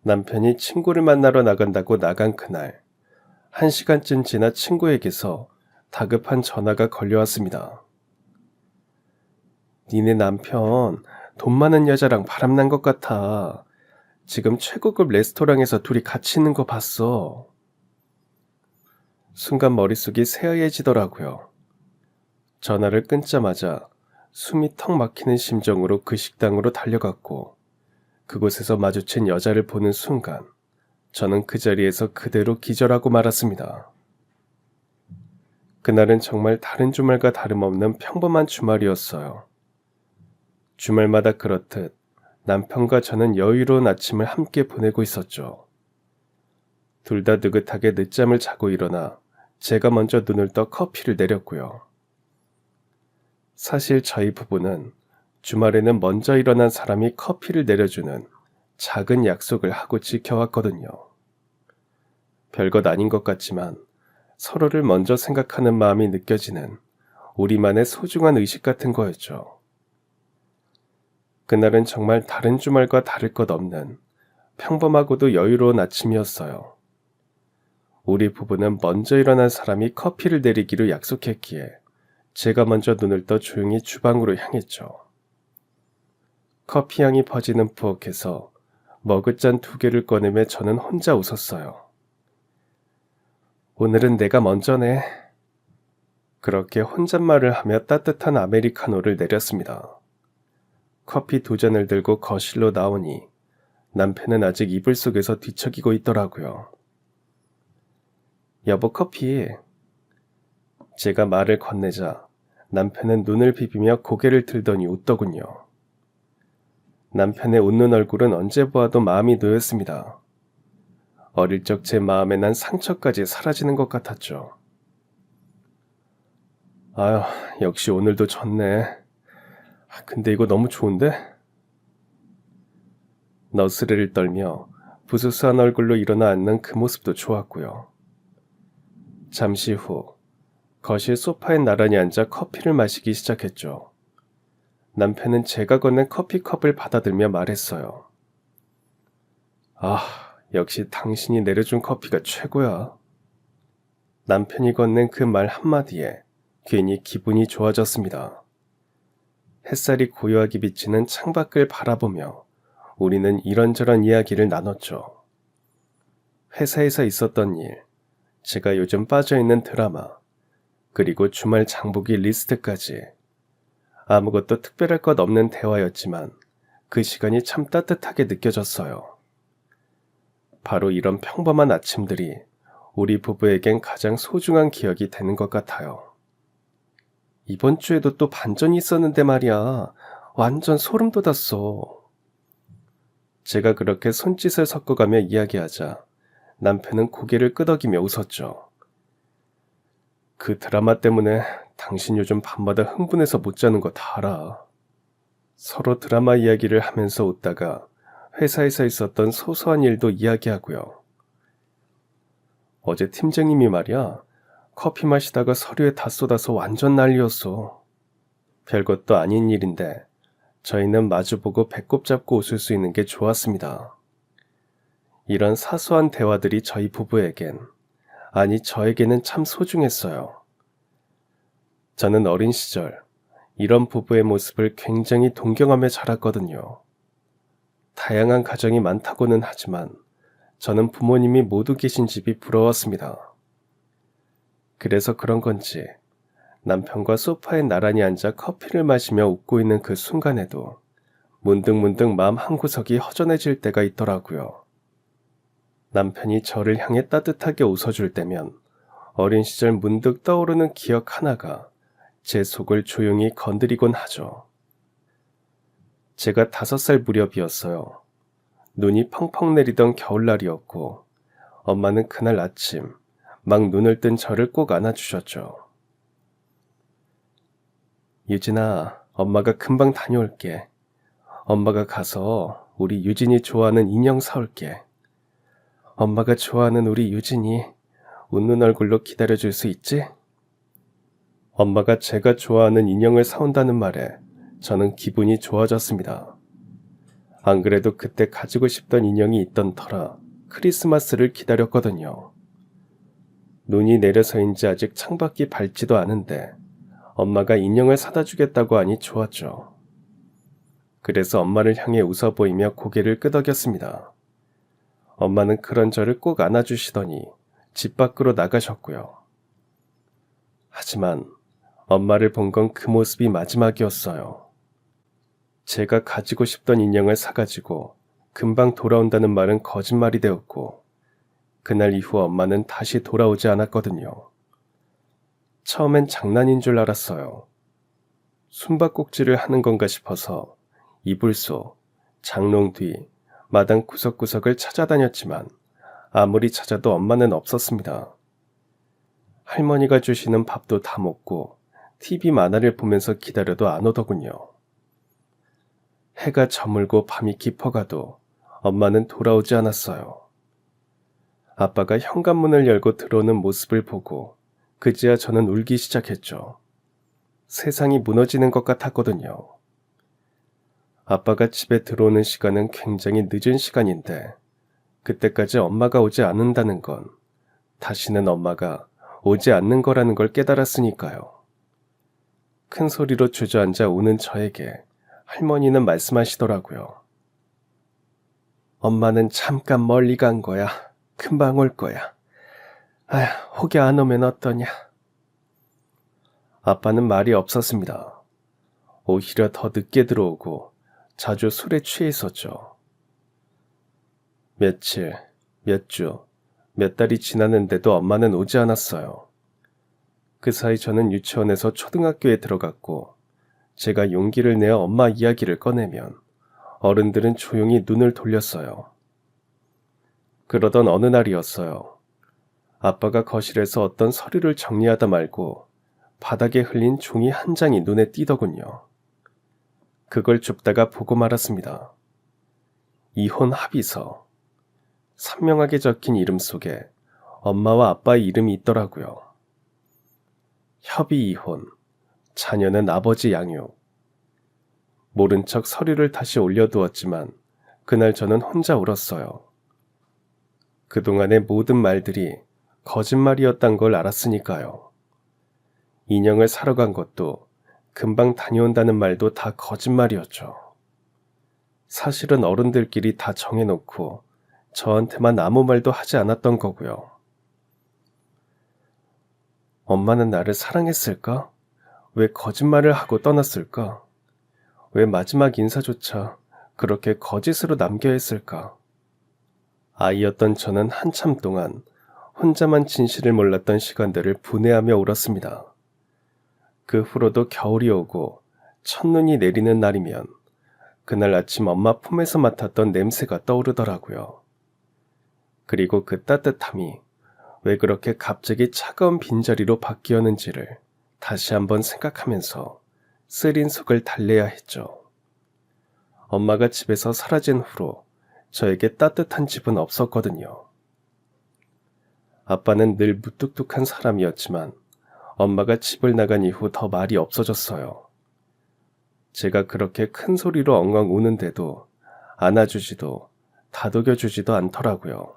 남편이 친구를 만나러 나간다고 나간 그날, 1시간쯤 지나 친구에게서 다급한 전화가 걸려왔습니다. 니네 남편 돈 많은 여자랑 바람난 것 같아. 지금 최고급 레스토랑에서 둘이 같이 있는 거 봤어. 순간 머릿속이 새하얘지더라고요. 전화를 끊자마자 숨이 턱 막히는 심정으로 그 식당으로 달려갔고, 그곳에서 마주친 여자를 보는 순간 저는 그 자리에서 그대로 기절하고 말았습니다. 그날은 정말 다른 주말과 다름없는 평범한 주말이었어요. 주말마다 그렇듯 남편과 저는 여유로운 아침을 함께 보내고 있었죠. 둘 다 느긋하게 늦잠을 자고 일어나 제가 먼저 눈을 떠 커피를 내렸고요. 사실 저희 부부는 주말에는 먼저 일어난 사람이 커피를 내려주는 작은 약속을 하고 지켜왔거든요. 별것 아닌 것 같지만 서로를 먼저 생각하는 마음이 느껴지는 우리만의 소중한 의식 같은 거였죠. 그날은 정말 다른 주말과 다를 것 없는 평범하고도 여유로운 아침이었어요. 우리 부부는 먼저 일어난 사람이 커피를 내리기로 약속했기에 제가 먼저 눈을 떠 조용히 주방으로 향했죠. 커피 향이 퍼지는 부엌에서 머그잔 2개를 꺼내며 저는 혼자 웃었어요. 오늘은 내가 먼저네. 그렇게 혼잣말을 하며 따뜻한 아메리카노를 내렸습니다. 커피 2잔을 들고 거실로 나오니 남편은 아직 이불 속에서 뒤척이고 있더라고요. 여보, 커피. 제가 말을 건네자 남편은 눈을 비비며 고개를 들더니 웃더군요. 남편의 웃는 얼굴은 언제 보아도 마음이 놓였습니다. 어릴 적 제 마음에 난 상처까지 사라지는 것 같았죠. 아휴, 역시 오늘도 졌네. 근데 이거 너무 좋은데? 너스레를 떨며 부스스한 얼굴로 일어나 앉는 그 모습도 좋았고요. 잠시 후 거실 소파에 나란히 앉아 커피를 마시기 시작했죠. 남편은 제가 건넨 커피컵을 받아들며 말했어요. 아, 역시 당신이 내려준 커피가 최고야. 남편이 건넨 그 말 한마디에 괜히 기분이 좋아졌습니다. 햇살이 고요하게 비치는 창밖을 바라보며 우리는 이런저런 이야기를 나눴죠. 회사에서 있었던 일, 제가 요즘 빠져있는 드라마, 그리고 주말 장보기 리스트까지. 아무것도 특별할 것 없는 대화였지만 그 시간이 참 따뜻하게 느껴졌어요. 바로 이런 평범한 아침들이 우리 부부에겐 가장 소중한 기억이 되는 것 같아요. 이번 주에도 또 반전이 있었는데 말이야. 완전 소름 돋았어. 제가 그렇게 손짓을 섞어가며 이야기하자 남편은 고개를 끄덕이며 웃었죠. 그 드라마 때문에 당신 요즘 밤마다 흥분해서 못 자는 거 다 알아. 서로 드라마 이야기를 하면서 웃다가 회사에서 있었던 소소한 일도 이야기하고요. 어제 팀장님이 말이야, 커피 마시다가 서류에 다 쏟아서 완전 난리였어. 별것도 아닌 일인데 저희는 마주보고 배꼽 잡고 웃을 수 있는 게 좋았습니다. 이런 사소한 대화들이 저희 부부에겐, 아니 저에게는 참 소중했어요. 저는 어린 시절 이런 부부의 모습을 굉장히 동경하며 자랐거든요. 다양한 가정이 많다고는 하지만 저는 부모님이 모두 계신 집이 부러웠습니다. 그래서 그런 건지 남편과 소파에 나란히 앉아 커피를 마시며 웃고 있는 그 순간에도 문득문득 마음 한구석이 허전해질 때가 있더라고요. 남편이 저를 향해 따뜻하게 웃어줄 때면 어린 시절 문득 떠오르는 기억 하나가 제 속을 조용히 건드리곤 하죠. 제가 5살 무렵이었어요. 눈이 펑펑 내리던 겨울날이었고 엄마는 그날 아침 막 눈을 뜬 저를 꼭 안아주셨죠. 유진아, 엄마가 금방 다녀올게. 엄마가 가서 우리 유진이 좋아하는 인형 사올게. 엄마가 좋아하는 우리 유진이 웃는 얼굴로 기다려줄 수 있지? 엄마가 제가 좋아하는 인형을 사온다는 말에 저는 기분이 좋아졌습니다. 안 그래도 그때 가지고 싶던 인형이 있던 터라 크리스마스를 기다렸거든요. 눈이 내려서인지 아직 창밖이 밝지도 않은데 엄마가 인형을 사다 주겠다고 하니 좋았죠. 그래서 엄마를 향해 웃어 보이며 고개를 끄덕였습니다. 엄마는 그런 저를 꼭 안아주시더니 집 밖으로 나가셨고요. 하지만 엄마를 본 건 그 모습이 마지막이었어요. 제가 가지고 싶던 인형을 사가지고 금방 돌아온다는 말은 거짓말이 되었고, 그날 이후 엄마는 다시 돌아오지 않았거든요. 처음엔 장난인 줄 알았어요. 숨바꼭질을 하는 건가 싶어서 이불소, 장롱 뒤, 마당 구석구석을 찾아다녔지만 아무리 찾아도 엄마는 없었습니다. 할머니가 주시는 밥도 다 먹고 TV 만화를 보면서 기다려도 안 오더군요. 해가 저물고 밤이 깊어가도 엄마는 돌아오지 않았어요. 아빠가 현관문을 열고 들어오는 모습을 보고 그제야 저는 울기 시작했죠. 세상이 무너지는 것 같았거든요. 아빠가 집에 들어오는 시간은 굉장히 늦은 시간인데 그때까지 엄마가 오지 않는다는 건 다시는 엄마가 오지 않는 거라는 걸 깨달았으니까요. 큰 소리로 주저앉아 우는 저에게 할머니는 말씀하시더라고요. 엄마는 잠깐 멀리 간 거야. 금방 올 거야. 아휴, 혹여 안 오면 어떠냐. 아빠는 말이 없었습니다. 오히려 더 늦게 들어오고 자주 술에 취해 있었죠. 며칠, 몇 주, 몇 달이 지났는데도 엄마는 오지 않았어요. 그 사이 저는 유치원에서 초등학교에 들어갔고 제가 용기를 내어 엄마 이야기를 꺼내면 어른들은 조용히 눈을 돌렸어요. 그러던 어느 날이었어요. 아빠가 거실에서 어떤 서류를 정리하다 말고 바닥에 흘린 종이 한 장이 눈에 띄더군요. 그걸 줍다가 보고 말았습니다. 이혼 합의서. 선명하게 적힌 이름 속에 엄마와 아빠의 이름이 있더라고요. 협의 이혼, 자녀는 아버지 양육. 모른 척 서류를 다시 올려두었지만 그날 저는 혼자 울었어요. 그동안의 모든 말들이 거짓말이었단 걸 알았으니까요. 인형을 사러 간 것도 금방 다녀온다는 말도 다 거짓말이었죠. 사실은 어른들끼리 다 정해놓고 저한테만 아무 말도 하지 않았던 거고요. 엄마는 나를 사랑했을까? 왜 거짓말을 하고 떠났을까? 왜 마지막 인사조차 그렇게 거짓으로 남겨야 했을까? 아이였던 저는 한참 동안 혼자만 진실을 몰랐던 시간들을 분해하며 울었습니다. 그 후로도 겨울이 오고 첫눈이 내리는 날이면 그날 아침 엄마 품에서 맡았던 냄새가 떠오르더라고요. 그리고 그 따뜻함이 왜 그렇게 갑자기 차가운 빈자리로 바뀌었는지를 다시 한번 생각하면서 쓰린 속을 달래야 했죠. 엄마가 집에서 사라진 후로 저에게 따뜻한 집은 없었거든요. 아빠는 늘 무뚝뚝한 사람이었지만 엄마가 집을 나간 이후 더 말이 없어졌어요. 제가 그렇게 큰 소리로 엉엉 우는데도 안아주지도 다독여주지도 않더라고요.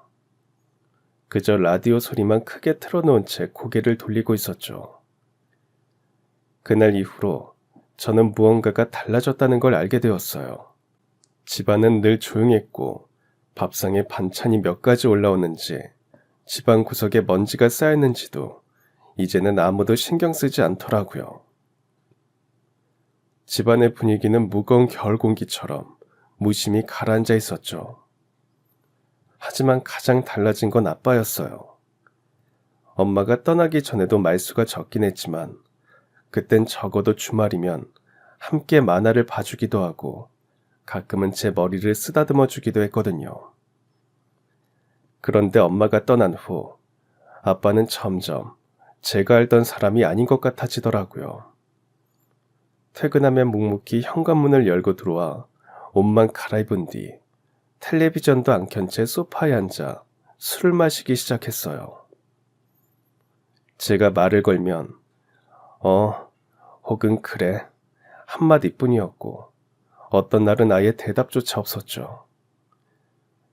그저 라디오 소리만 크게 틀어놓은 채 고개를 돌리고 있었죠. 그날 이후로 저는 무언가가 달라졌다는 걸 알게 되었어요. 집안은 늘 조용했고 밥상에 반찬이 몇 가지 올라오는지 집안 구석에 먼지가 쌓였는지도 이제는 아무도 신경 쓰지 않더라고요. 집안의 분위기는 무거운 겨울 공기처럼 무심히 가라앉아 있었죠. 하지만 가장 달라진 건 아빠였어요. 엄마가 떠나기 전에도 말수가 적긴 했지만 그땐 적어도 주말이면 함께 만화를 봐주기도 하고 가끔은 제 머리를 쓰다듬어 주기도 했거든요. 그런데 엄마가 떠난 후 아빠는 점점 제가 알던 사람이 아닌 것 같아지더라고요. 퇴근하면 묵묵히 현관문을 열고 들어와 옷만 갈아입은 뒤 텔레비전도 안 켠 채 소파에 앉아 술을 마시기 시작했어요. 제가 말을 걸면 혹은 그래 한마디뿐이었고 어떤 날은 아예 대답조차 없었죠.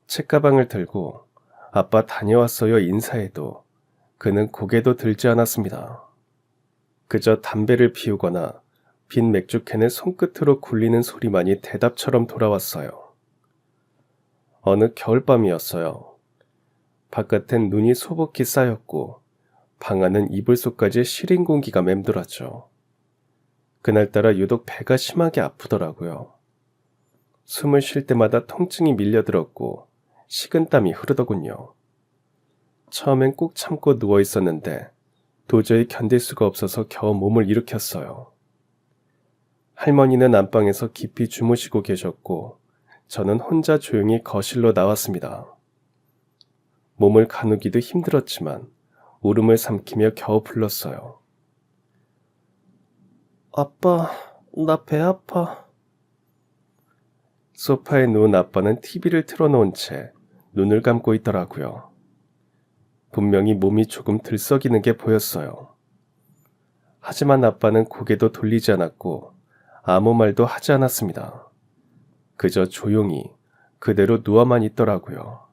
책가방을 들고 아빠 다녀왔어요 인사해도 그는 고개도 들지 않았습니다. 그저 담배를 피우거나 빈 맥주캔을 손끝으로 굴리는 소리만이 대답처럼 돌아왔어요. 어느 겨울밤이었어요. 바깥엔 눈이 소복히 쌓였고 방 안은 이불 속까지 시린 공기가 맴돌았죠. 그날따라 유독 배가 심하게 아프더라고요. 숨을 쉴 때마다 통증이 밀려들었고 식은땀이 흐르더군요. 처음엔 꾹 참고 누워 있었는데 도저히 견딜 수가 없어서 겨우 몸을 일으켰어요. 할머니는 안방에서 깊이 주무시고 계셨고 저는 혼자 조용히 거실로 나왔습니다. 몸을 가누기도 힘들었지만 울음을 삼키며 겨우 불렀어요. 아빠, 나 배 아파. 소파에 누운 아빠는 TV를 틀어놓은 채 눈을 감고 있더라고요. 분명히 몸이 조금 들썩이는 게 보였어요. 하지만 아빠는 고개도 돌리지 않았고 아무 말도 하지 않았습니다. 그저 조용히 그대로 누워만 있더라고요.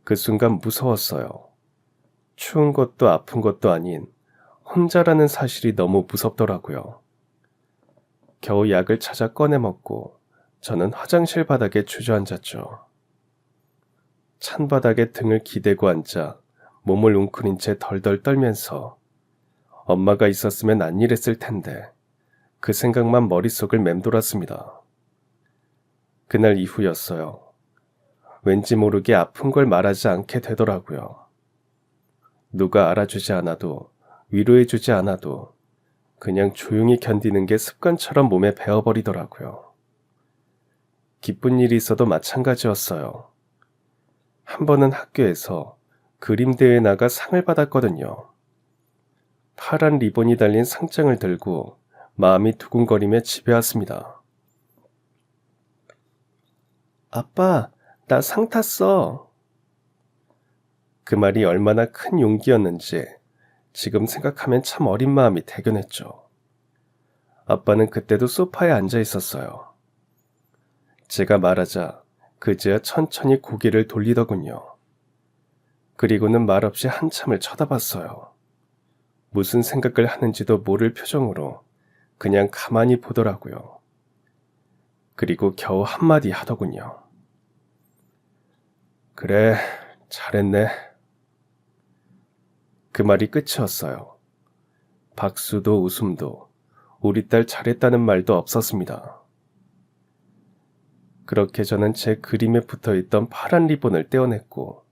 그 순간 무서웠어요. 추운 것도 아픈 것도 아닌 혼자라는 사실이 너무 무섭더라고요. 겨우 약을 찾아 꺼내 먹고 저는 화장실 바닥에 주저앉았죠. 찬 바닥에 등을 기대고 앉아 몸을 웅크린 채 덜덜 떨면서 엄마가 있었으면 안 이랬을 텐데 그 생각만 머릿속을 맴돌았습니다. 그날 이후였어요. 왠지 모르게 아픈 걸 말하지 않게 되더라고요. 누가 알아주지 않아도 위로해주지 않아도 그냥 조용히 견디는 게 습관처럼 몸에 배어버리더라고요. 기쁜 일이 있어도 마찬가지였어요. 한 번은 학교에서 그림대회에 나가 상을 받았거든요. 파란 리본이 달린 상장을 들고 마음이 두근거리며 집에 왔습니다. 아빠, 나 상 탔어. 그 말이 얼마나 큰 용기였는지 지금 생각하면 참 어린 마음이 대견했죠. 아빠는 그때도 소파에 앉아 있었어요. 제가 말하자 그제야 천천히 고개를 돌리더군요. 그리고는 말없이 한참을 쳐다봤어요. 무슨 생각을 하는지도 모를 표정으로 그냥 가만히 보더라고요. 그리고 겨우 한마디 하더군요. 그래, 잘했네. 그 말이 끝이었어요. 박수도 웃음도 우리 딸 잘했다는 말도 없었습니다. 그렇게 저는 제 그림에 붙어있던 파란 리본을 떼어냈고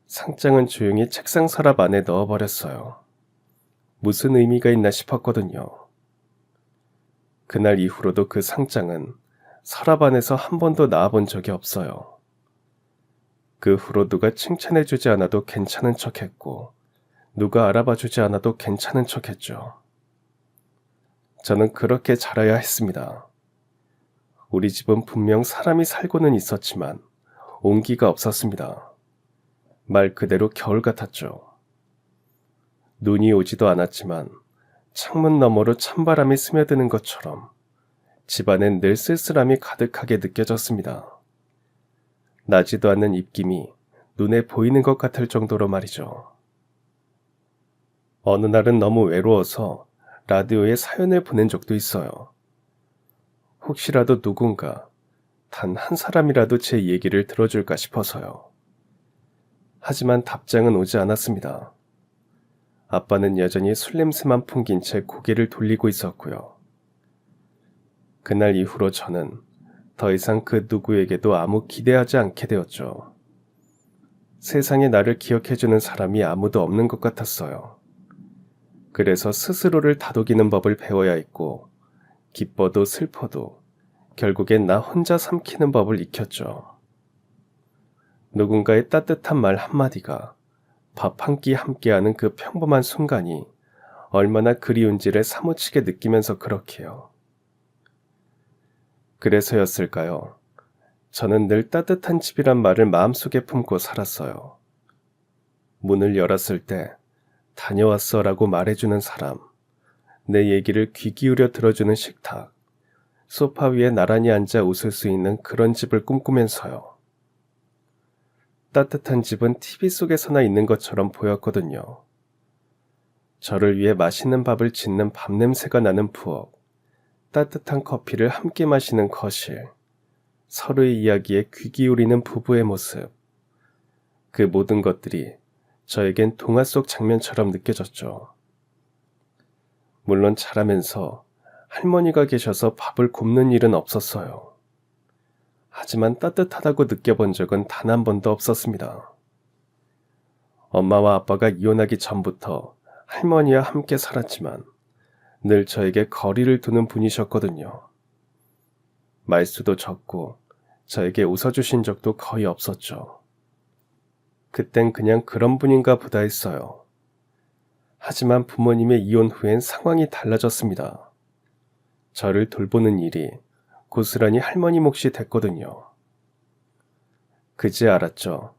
상장은 조용히 책상 서랍 안에 넣어버렸어요. 무슨 의미가 있나 싶었거든요. 그날 이후로도 그 상장은 서랍 안에서 한 번도 나와본 적이 없어요. 그 후로 누가 칭찬해주지 않아도 괜찮은 척했고 누가 알아봐주지 않아도 괜찮은 척했죠. 저는 그렇게 자라야 했습니다. 우리 집은 분명 사람이 살고는 있었지만 온기가 없었습니다. 말 그대로 겨울 같았죠. 눈이 오지도 않았지만 창문 너머로 찬바람이 스며드는 것처럼 집안엔 늘 쓸쓸함이 가득하게 느껴졌습니다. 나지도 않는 입김이 눈에 보이는 것 같을 정도로 말이죠. 어느 날은 너무 외로워서 라디오에 사연을 보낸 적도 있어요. 혹시라도 누군가, 단 한 사람이라도 제 얘기를 들어줄까 싶어서요. 하지만 답장은 오지 않았습니다. 아빠는 여전히 술 냄새만 풍긴 채 고개를 돌리고 있었고요. 그날 이후로 저는 더 이상 그 누구에게도 아무 기대하지 않게 되었죠. 세상에 나를 기억해주는 사람이 아무도 없는 것 같았어요. 그래서 스스로를 다독이는 법을 배워야 했고 기뻐도 슬퍼도 결국엔 나 혼자 삼키는 법을 익혔죠. 누군가의 따뜻한 말 한마디가 밥 한 끼 함께하는 그 평범한 순간이 얼마나 그리운지를 사무치게 느끼면서 그렇게요. 그래서였을까요? 저는 늘 따뜻한 집이란 말을 마음속에 품고 살았어요. 문을 열었을 때 다녀왔어 라고 말해주는 사람, 내 얘기를 귀 기울여 들어주는 식탁, 소파 위에 나란히 앉아 웃을 수 있는 그런 집을 꿈꾸면서요. 따뜻한 집은 TV 속에서나 있는 것처럼 보였거든요. 저를 위해 맛있는 밥을 짓는 밥 냄새가 나는 부엌, 따뜻한 커피를 함께 마시는 거실, 서로의 이야기에 귀 기울이는 부부의 모습. 그 모든 것들이 저에겐 동화 속 장면처럼 느껴졌죠. 물론 자라면서 할머니가 계셔서 밥을 굽는 일은 없었어요. 하지만 따뜻하다고 느껴본 적은 단 한 번도 없었습니다. 엄마와 아빠가 이혼하기 전부터 할머니와 함께 살았지만 늘 저에게 거리를 두는 분이셨거든요. 말수도 적고 저에게 웃어주신 적도 거의 없었죠. 그땐 그냥 그런 분인가 보다 했어요. 하지만 부모님의 이혼 후엔 상황이 달라졌습니다. 저를 돌보는 일이 고스란히 할머니 몫이 됐거든요. 그제 알았죠.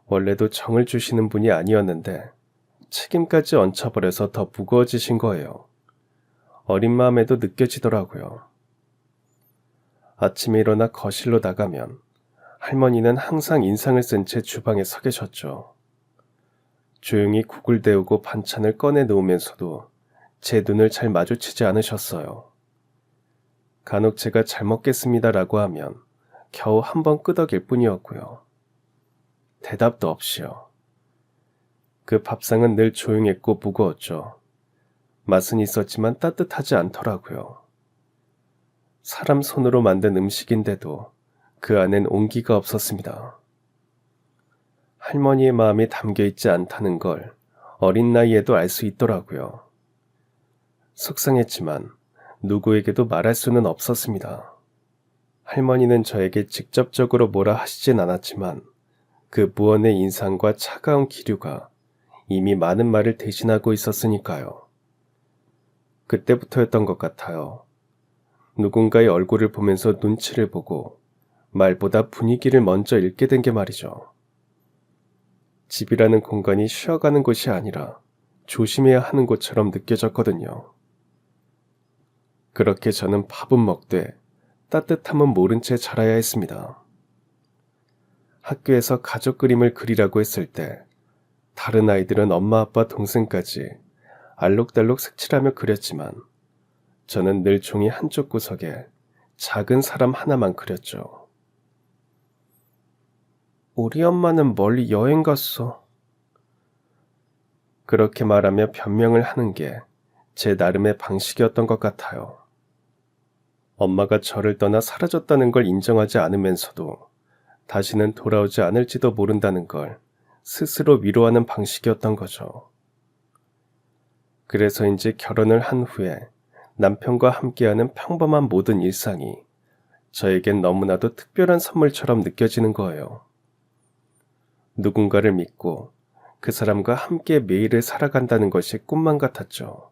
원래도 정을 주시는 분이 아니었는데 책임까지 얹혀버려서 더 무거워지신 거예요. 어린 마음에도 느껴지더라고요. 아침에 일어나 거실로 나가면 할머니는 항상 인상을 쓴 채 주방에 서 계셨죠. 조용히 국을 데우고 반찬을 꺼내 놓으면서도 제 눈을 잘 마주치지 않으셨어요. 간혹 제가 잘 먹겠습니다라고 하면 겨우 한 번 끄덕일 뿐이었고요. 대답도 없이요. 그 밥상은 늘 조용했고 무거웠죠. 맛은 있었지만 따뜻하지 않더라고요. 사람 손으로 만든 음식인데도 그 안엔 온기가 없었습니다. 할머니의 마음이 담겨있지 않다는 걸 어린 나이에도 알 수 있더라고요. 속상했지만 누구에게도 말할 수는 없었습니다. 할머니는 저에게 직접적으로 뭐라 하시진 않았지만 그 무언의 인상과 차가운 기류가 이미 많은 말을 대신하고 있었으니까요. 그때부터였던 것 같아요. 누군가의 얼굴을 보면서 눈치를 보고 말보다 분위기를 먼저 읽게 된 게 말이죠. 집이라는 공간이 쉬어가는 곳이 아니라 조심해야 하는 곳처럼 느껴졌거든요. 그렇게 저는 밥은 먹되 따뜻함은 모른 채 자라야 했습니다. 학교에서 가족 그림을 그리라고 했을 때 다른 아이들은 엄마, 아빠, 동생까지 알록달록 색칠하며 그렸지만 저는 늘 종이 한쪽 구석에 작은 사람 하나만 그렸죠. 우리 엄마는 멀리 여행 갔어. 그렇게 말하며 변명을 하는 게 제 나름의 방식이었던 것 같아요. 엄마가 저를 떠나 사라졌다는 걸 인정하지 않으면서도 다시는 돌아오지 않을지도 모른다는 걸 스스로 위로하는 방식이었던 거죠. 그래서인지 결혼을 한 후에 남편과 함께하는 평범한 모든 일상이 저에겐 너무나도 특별한 선물처럼 느껴지는 거예요. 누군가를 믿고 그 사람과 함께 매일을 살아간다는 것이 꿈만 같았죠.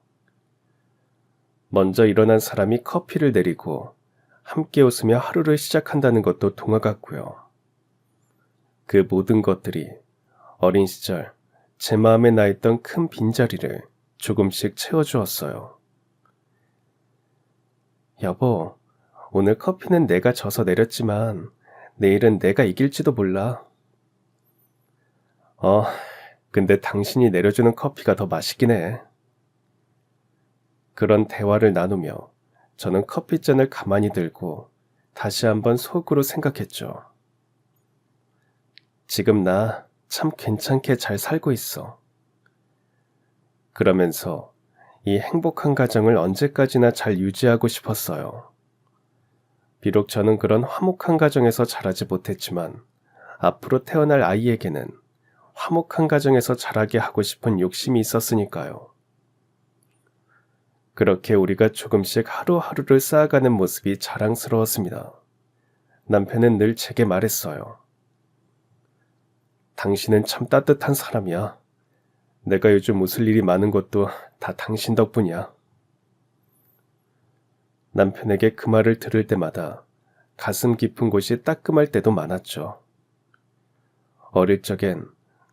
먼저 일어난 사람이 커피를 내리고 함께 웃으며 하루를 시작한다는 것도 동화 같고요. 그 모든 것들이 어린 시절 제 마음에 나 있던 큰 빈자리를 조금씩 채워주었어요. 여보, 오늘 커피는 내가 져서 내렸지만 내일은 내가 이길지도 몰라. 근데 당신이 내려주는 커피가 더 맛있긴 해. 그런 대화를 나누며 저는 커피잔을 가만히 들고 다시 한번 속으로 생각했죠. 지금 나 참 괜찮게 잘 살고 있어. 그러면서 이 행복한 가정을 언제까지나 잘 유지하고 싶었어요. 비록 저는 그런 화목한 가정에서 자라지 못했지만 앞으로 태어날 아이에게는 화목한 가정에서 자라게 하고 싶은 욕심이 있었으니까요. 그렇게 우리가 조금씩 하루하루를 쌓아가는 모습이 자랑스러웠습니다. 남편은 늘 제게 말했어요. 당신은 참 따뜻한 사람이야. 내가 요즘 웃을 일이 많은 것도 다 당신 덕분이야. 남편에게 그 말을 들을 때마다 가슴 깊은 곳이 따끔할 때도 많았죠. 어릴 적엔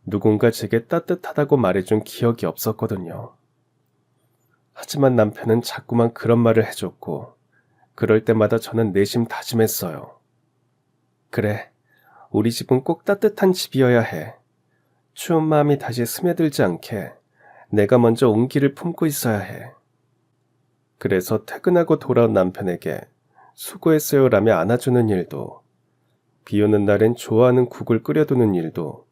누군가 제게 따뜻하다고 말해준 기억이 없었거든요. 하지만 남편은 자꾸만 그런 말을 해줬고 그럴 때마다 저는 내심 다짐했어요. 그래, 우리 집은 꼭 따뜻한 집이어야 해. 추운 마음이 다시 스며들지 않게 내가 먼저 온기를 품고 있어야 해. 그래서 퇴근하고 돌아온 남편에게 수고했어요라며 안아주는 일도, 비 오는 날엔 좋아하는 국을 끓여두는 일도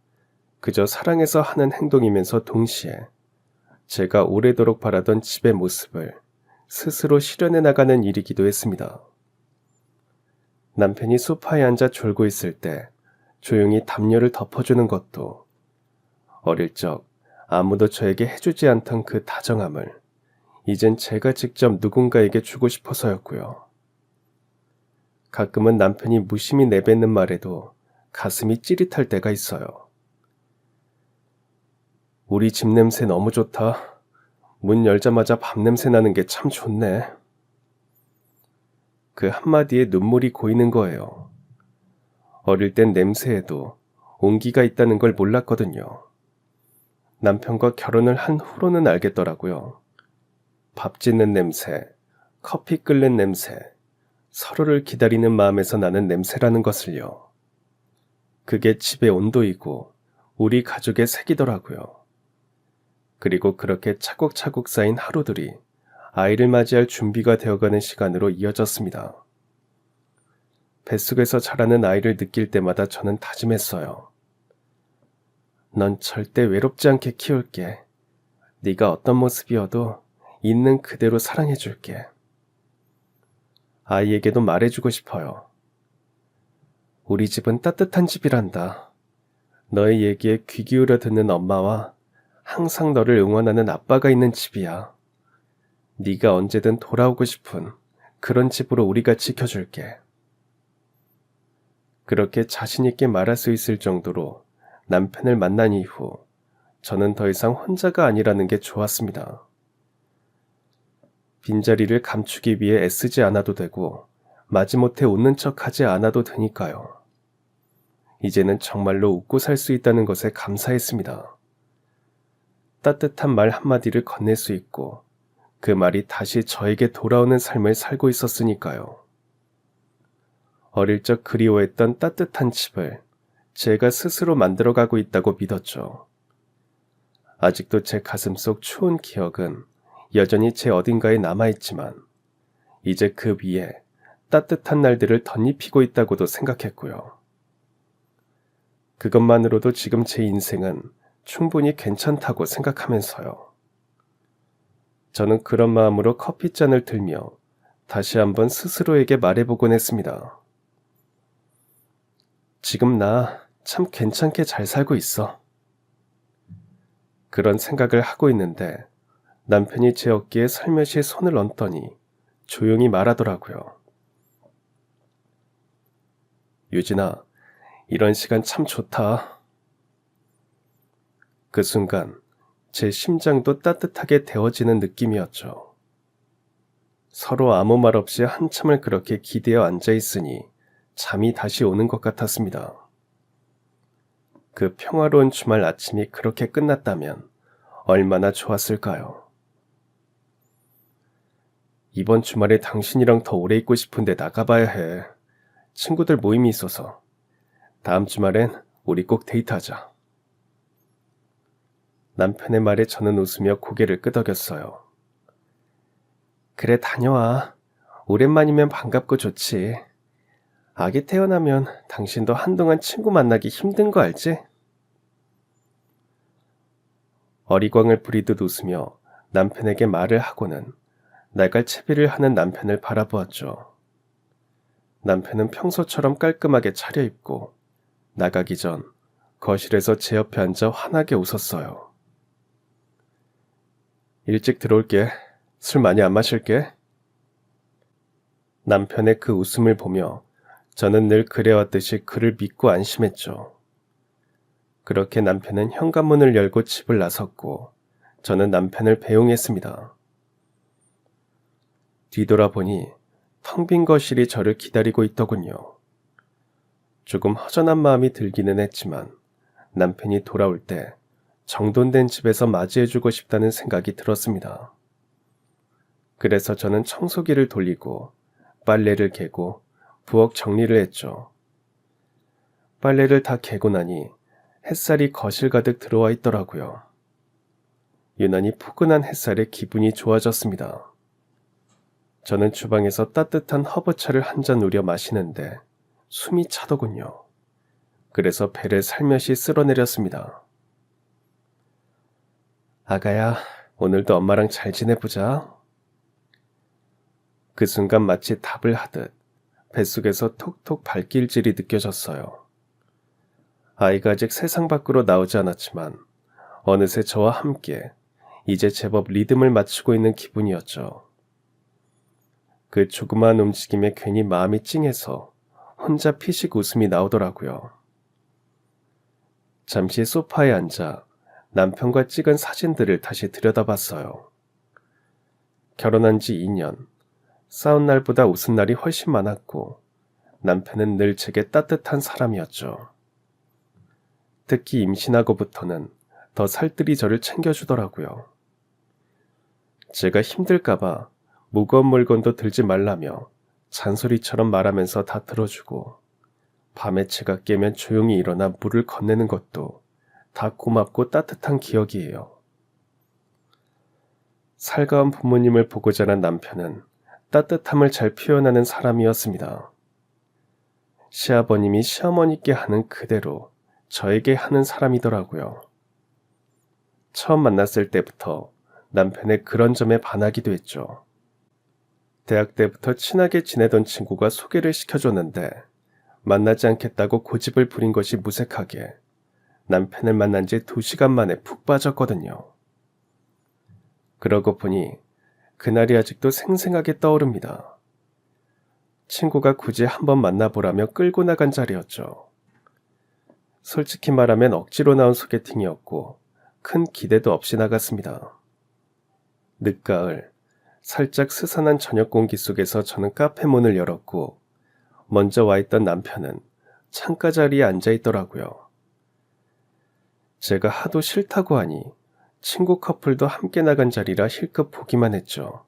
그저 사랑해서 하는 행동이면서 동시에 제가 오래도록 바라던 집의 모습을 스스로 실현해 나가는 일이기도 했습니다. 남편이 소파에 앉아 졸고 있을 때 조용히 담요를 덮어주는 것도, 어릴 적 아무도 저에게 해주지 않던 그 다정함을 이젠 제가 직접 누군가에게 주고 싶어서였고요. 가끔은 남편이 무심히 내뱉는 말에도 가슴이 찌릿할 때가 있어요. 우리 집 냄새 너무 좋다. 문 열자마자 밥 냄새 나는 게 참 좋네. 그 한마디에 눈물이 고이는 거예요. 어릴 땐 냄새에도 온기가 있다는 걸 몰랐거든요. 남편과 결혼을 한 후로는 알겠더라고요. 밥 짓는 냄새, 커피 끓는 냄새, 서로를 기다리는 마음에서 나는 냄새라는 것을요. 그게 집의 온도이고 우리 가족의 색이더라고요. 그리고 그렇게 차곡차곡 쌓인 하루들이 아이를 맞이할 준비가 되어가는 시간으로 이어졌습니다. 뱃속에서 자라는 아이를 느낄 때마다 저는 다짐했어요. 넌 절대 외롭지 않게 키울게. 네가 어떤 모습이어도 있는 그대로 사랑해줄게. 아이에게도 말해주고 싶어요. 우리 집은 따뜻한 집이란다. 너의 얘기에 귀 기울여 듣는 엄마와 항상 너를 응원하는 아빠가 있는 집이야. 네가 언제든 돌아오고 싶은 그런 집으로 우리가 지켜줄게. 그렇게 자신 있게 말할 수 있을 정도로 남편을 만난 이후 저는 더 이상 혼자가 아니라는 게 좋았습니다. 빈자리를 감추기 위해 애쓰지 않아도 되고 마지못해 웃는 척하지 않아도 되니까요. 이제는 정말로 웃고 살 수 있다는 것에 감사했습니다. 따뜻한 말 한마디를 건넬 수 있고 그 말이 다시 저에게 돌아오는 삶을 살고 있었으니까요. 어릴 적 그리워했던 따뜻한 집을 제가 스스로 만들어가고 있다고 믿었죠. 아직도 제 가슴 속 추운 기억은 여전히 제 어딘가에 남아있지만 이제 그 위에 따뜻한 날들을 덧입히고 있다고도 생각했고요. 그것만으로도 지금 제 인생은 충분히 괜찮다고 생각하면서요. 저는 그런 마음으로 커피잔을 들며 다시 한번 스스로에게 말해보곤 했습니다. 지금 나 참 괜찮게 잘 살고 있어. 그런 생각을 하고 있는데 남편이 제 어깨에 살며시 손을 얹더니 조용히 말하더라고요. 유진아, 이런 시간 참 좋다. 그 순간 제 심장도 따뜻하게 데워지는 느낌이었죠. 서로 아무 말 없이 한참을 그렇게 기대어 앉아있으니 잠이 다시 오는 것 같았습니다. 그 평화로운 주말 아침이 그렇게 끝났다면 얼마나 좋았을까요? 이번 주말에 당신이랑 더 오래 있고 싶은데 나가봐야 해. 친구들 모임이 있어서. 다음 주말엔 우리 꼭 데이트하자. 남편의 말에 저는 웃으며 고개를 끄덕였어요. 그래, 다녀와. 오랜만이면 반갑고 좋지. 아기 태어나면 당신도 한동안 친구 만나기 힘든 거 알지? 어리광을 부리듯 웃으며 남편에게 말을 하고는 나갈 채비를 하는 남편을 바라보았죠. 남편은 평소처럼 깔끔하게 차려입고 나가기 전 거실에서 제 옆에 앉아 환하게 웃었어요. 일찍 들어올게. 술 많이 안 마실게. 남편의 그 웃음을 보며 저는 늘 그래왔듯이 그를 믿고 안심했죠. 그렇게 남편은 현관문을 열고 집을 나섰고 저는 남편을 배웅했습니다. 뒤돌아보니 텅 빈 거실이 저를 기다리고 있더군요. 조금 허전한 마음이 들기는 했지만 남편이 돌아올 때 정돈된 집에서 맞이해주고 싶다는 생각이 들었습니다. 그래서 저는 청소기를 돌리고 빨래를 개고 부엌 정리를 했죠. 빨래를 다 개고 나니 햇살이 거실 가득 들어와 있더라고요. 유난히 포근한 햇살에 기분이 좋아졌습니다. 저는 주방에서 따뜻한 허브차를 한 잔 우려 마시는데 숨이 차더군요. 그래서 배를 살며시 쓸어내렸습니다. 아가야, 오늘도 엄마랑 잘 지내보자. 그 순간 마치 답을 하듯 뱃속에서 톡톡 발길질이 느껴졌어요. 아이가 아직 세상 밖으로 나오지 않았지만 어느새 저와 함께 이제 제법 리듬을 맞추고 있는 기분이었죠. 그 조그마한 움직임에 괜히 마음이 찡해서 혼자 피식 웃음이 나오더라고요. 잠시 소파에 앉아 남편과 찍은 사진들을 다시 들여다봤어요. 결혼한 지 2년, 싸운 날보다 웃은 날이 훨씬 많았고 남편은 늘 제게 따뜻한 사람이었죠. 특히 임신하고부터는 더 살뜰히 저를 챙겨주더라고요. 제가 힘들까봐 무거운 물건도 들지 말라며 잔소리처럼 말하면서 다 들어주고 밤에 제가 깨면 조용히 일어나 물을 건네는 것도 다 고맙고 따뜻한 기억이에요. 살가운 부모님을 보고 자란 남편은 따뜻함을 잘 표현하는 사람이었습니다. 시아버님이 시어머니께 하는 그대로 저에게 하는 사람이더라고요. 처음 만났을 때부터 남편의 그런 점에 반하기도 했죠. 대학 때부터 친하게 지내던 친구가 소개를 시켜줬는데 만나지 않겠다고 고집을 부린 것이 무색하게 남편을 만난 지 2시간 만에 푹 빠졌거든요. 그러고 보니 그날이 아직도 생생하게 떠오릅니다. 친구가 굳이 한번 만나보라며 끌고 나간 자리였죠. 솔직히 말하면 억지로 나온 소개팅이었고 큰 기대도 없이 나갔습니다. 늦가을, 살짝 스산한 저녁 공기 속에서 저는 카페 문을 열었고 먼저 와 있던 남편은 창가 자리에 앉아 있더라고요. 제가 하도 싫다고 하니 친구 커플도 함께 나간 자리라 힐끗 보기만 했죠.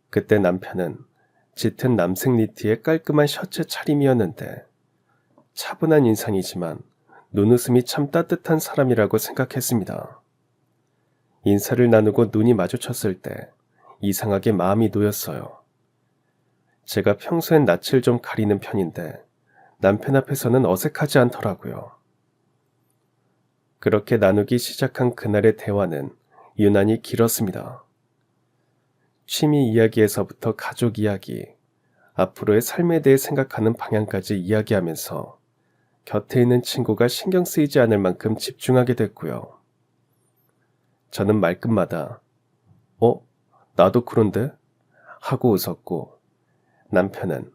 그때 남편은 짙은 남색 니트에 깔끔한 셔츠 차림이었는데 차분한 인상이지만 눈웃음이 참 따뜻한 사람이라고 생각했습니다. 인사를 나누고 눈이 마주쳤을 때 이상하게 마음이 놓였어요. 제가 평소엔 낯을 좀 가리는 편인데 남편 앞에서는 어색하지 않더라고요. 그렇게 나누기 시작한 그날의 대화는 유난히 길었습니다. 취미 이야기에서부터 가족 이야기, 앞으로의 삶에 대해 생각하는 방향까지 이야기하면서 곁에 있는 친구가 신경 쓰이지 않을 만큼 집중하게 됐고요. 저는 말끝마다 나도 그런데? 하고 웃었고 남편은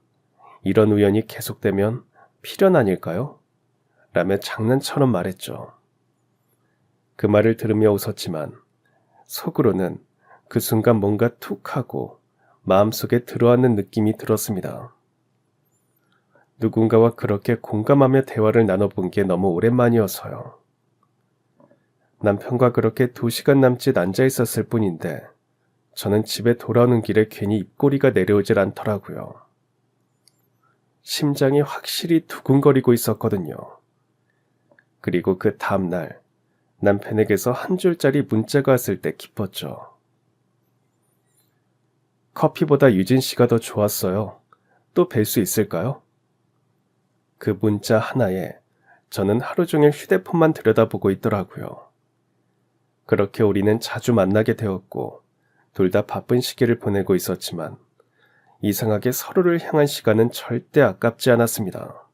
이런 우연이 계속되면 필연 아닐까요? 라며 장난처럼 말했죠. 그 말을 들으며 웃었지만 속으로는 그 순간 뭔가 툭 하고 마음속에 들어앉는 느낌이 들었습니다. 누군가와 그렇게 공감하며 대화를 나눠본 게 너무 오랜만이어서요. 남편과 그렇게 2시간 남짓 앉아 있었을 뿐인데 저는 집에 돌아오는 길에 괜히 입꼬리가 내려오질 않더라고요. 심장이 확실히 두근거리고 있었거든요. 그리고 그 다음날 남편에게서 한 줄짜리 문자가 왔을 때 기뻤죠. 커피보다 유진 씨가 더 좋았어요. 또 뵐 수 있을까요? 그 문자 하나에 저는 하루 종일 휴대폰만 들여다보고 있더라고요. 그렇게 우리는 자주 만나게 되었고 둘 다 바쁜 시기를 보내고 있었지만 이상하게 서로를 향한 시간은 절대 아깝지 않았습니다.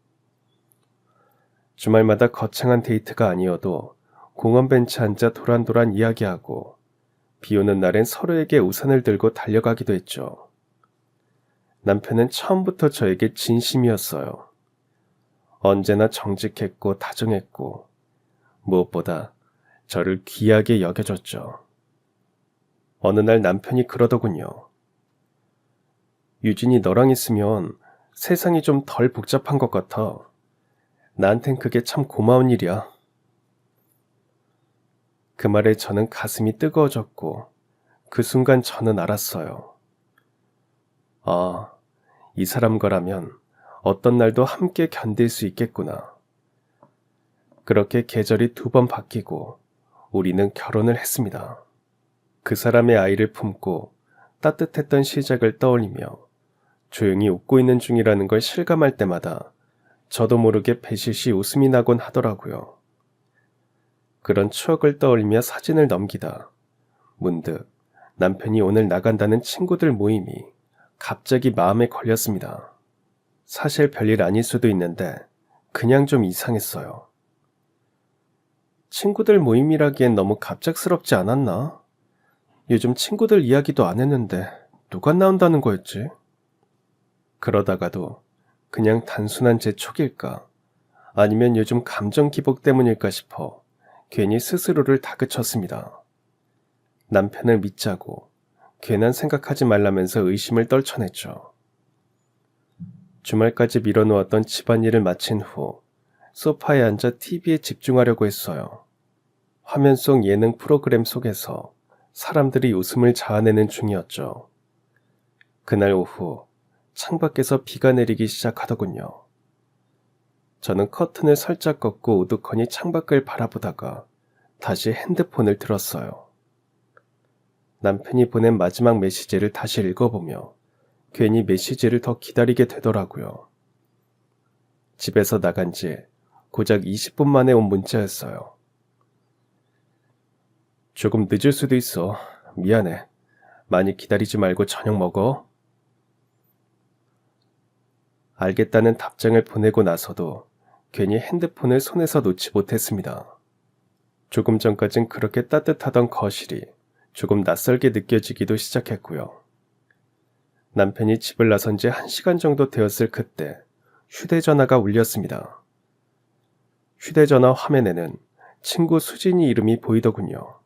주말마다 거창한 데이트가 아니어도 공원 벤치에 앉아 도란도란 이야기하고 비 오는 날엔 서로에게 우산을 들고 달려가기도 했죠. 남편은 처음부터 저에게 진심이었어요. 언제나 정직했고 다정했고 무엇보다 저를 귀하게 여겨줬죠. 어느 날 남편이 그러더군요. 유진이 너랑 있으면 세상이 좀 덜 복잡한 것 같아. 나한텐 그게 참 고마운 일이야. 그 말에 저는 가슴이 뜨거워졌고 그 순간 저는 알았어요. 아, 이 사람 거라면 어떤 날도 함께 견딜 수 있겠구나. 그렇게 계절이 2번 바뀌고 우리는 결혼을 했습니다. 그 사람의 아이를 품고 따뜻했던 시작을 떠올리며 조용히 웃고 있는 중이라는 걸 실감할 때마다 저도 모르게 배시시 웃음이 나곤 하더라고요. 그런 추억을 떠올리며 사진을 넘기다 문득 남편이 오늘 나간다는 친구들 모임이 갑자기 마음에 걸렸습니다. 사실 별일 아닐 수도 있는데 그냥 좀 이상했어요. 친구들 모임이라기엔 너무 갑작스럽지 않았나? 요즘 친구들 이야기도 안 했는데 누가 나온다는 거였지? 그러다가도 그냥 단순한 제 촉일까? 아니면 요즘 감정 기복 때문일까 싶어 괜히 스스로를 다그쳤습니다. 남편을 믿자고 괜한 생각하지 말라면서 의심을 떨쳐냈죠. 주말까지 미뤄놓았던 집안일을 마친 후 소파에 앉아 TV에 집중하려고 했어요. 화면 속 예능 프로그램 속에서 사람들이 웃음을 자아내는 중이었죠. 그날 오후 창밖에서 비가 내리기 시작하더군요. 저는 커튼을 살짝 걷고 우두커니 창밖을 바라보다가 다시 핸드폰을 들었어요. 남편이 보낸 마지막 메시지를 다시 읽어보며 괜히 메시지를 더 기다리게 되더라고요. 집에서 나간 지 고작 20분 만에 온 문자였어요. 조금 늦을 수도 있어. 미안해. 많이 기다리지 말고 저녁 먹어. 알겠다는 답장을 보내고 나서도 괜히 핸드폰을 손에서 놓지 못했습니다. 조금 전까진 그렇게 따뜻하던 거실이 조금 낯설게 느껴지기도 시작했고요. 남편이 집을 나선 지 1시간 정도 되었을 그때 휴대전화가 울렸습니다. 휴대전화 화면에는 친구 수진이 이름이 보이더군요.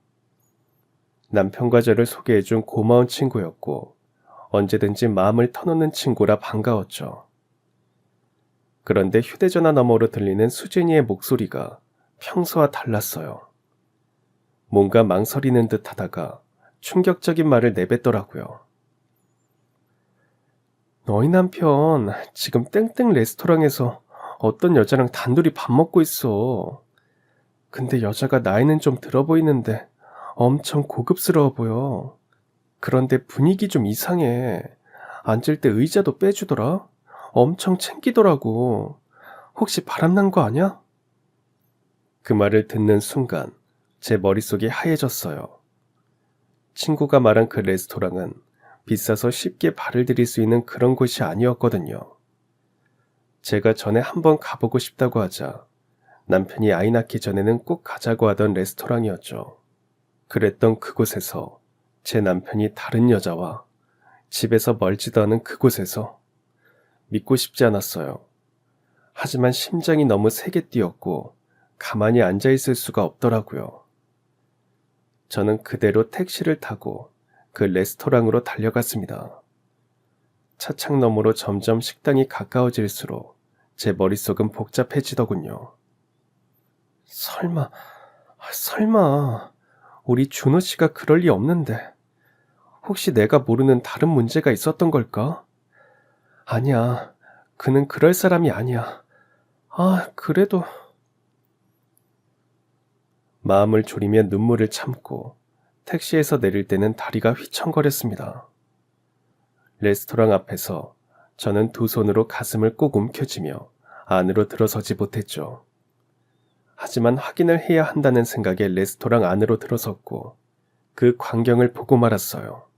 남편과 저를 소개해준 고마운 친구였고 언제든지 마음을 터놓는 친구라 반가웠죠. 그런데 휴대전화 너머로 들리는 수진이의 목소리가 평소와 달랐어요. 뭔가 망설이는 듯 하다가 충격적인 말을 내뱉더라고요. 너희 남편 지금 땡땡 레스토랑에서 어떤 여자랑 단둘이 밥 먹고 있어. 근데 여자가 나이는 좀 들어 보이는데 엄청 고급스러워 보여. 그런데 분위기 좀 이상해. 앉을 때 의자도 빼주더라. 엄청 챙기더라고. 혹시 바람난 거 아냐? 그 말을 듣는 순간 제 머릿속이 하얘졌어요. 친구가 말한 그 레스토랑은 비싸서 쉽게 발을 들일 수 있는 그런 곳이 아니었거든요. 제가 전에 한번 가보고 싶다고 하자 남편이 아이 낳기 전에는 꼭 가자고 하던 레스토랑이었죠. 그랬던 그곳에서 제 남편이 다른 여자와 집에서 멀지도 않은 그곳에서 믿고 싶지 않았어요. 하지만 심장이 너무 세게 뛰었고 가만히 앉아있을 수가 없더라고요. 저는 그대로 택시를 타고 그 레스토랑으로 달려갔습니다. 차창 너머로 점점 식당이 가까워질수록 제 머릿속은 복잡해지더군요. 설마 우리 준호 씨가 그럴 리 없는데 혹시 내가 모르는 다른 문제가 있었던 걸까? 아니야, 그는 그럴 사람이 아니야. 그래도... 마음을 졸이며 눈물을 참고 택시에서 내릴 때는 다리가 휘청거렸습니다. 레스토랑 앞에서 저는 두 손으로 가슴을 꼭 움켜쥐며 안으로 들어서지 못했죠. 하지만 확인을 해야 한다는 생각에 레스토랑 안으로 들어섰고 그 광경을 보고 말았어요.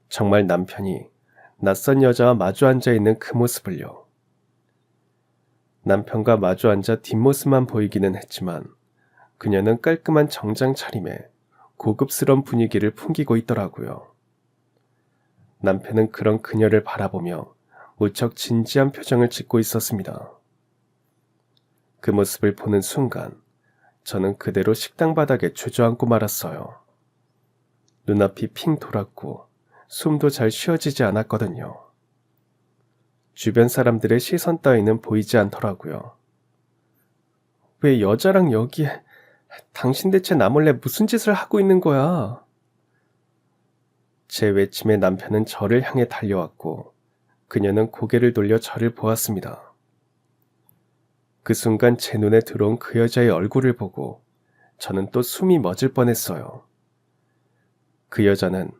정말 남편이 낯선 여자와 마주 앉아 있는 그 모습을요. 남편과 마주 앉아 뒷모습만 보이기는 했지만 그녀는 깔끔한 정장 차림에 고급스러운 분위기를 풍기고 있더라고요. 남편은 그런 그녀를 바라보며 무척 진지한 표정을 짓고 있었습니다. 그 모습을 보는 순간 저는 그대로 식당 바닥에 주저앉고 말았어요. 눈앞이 핑 돌았고 숨도 잘 쉬어지지 않았거든요. 주변 사람들의 시선 따위는 보이지 않더라고요. 왜 여자랑 여기에... 당신 대체 나 몰래 무슨 짓을 하고 있는 거야? 제 외침에 남편은 저를 향해 달려왔고 그녀는 고개를 돌려 저를 보았습니다. 그 순간 제 눈에 들어온 그 여자의 얼굴을 보고 저는 또 숨이 멎을 뻔했어요. 그 여자는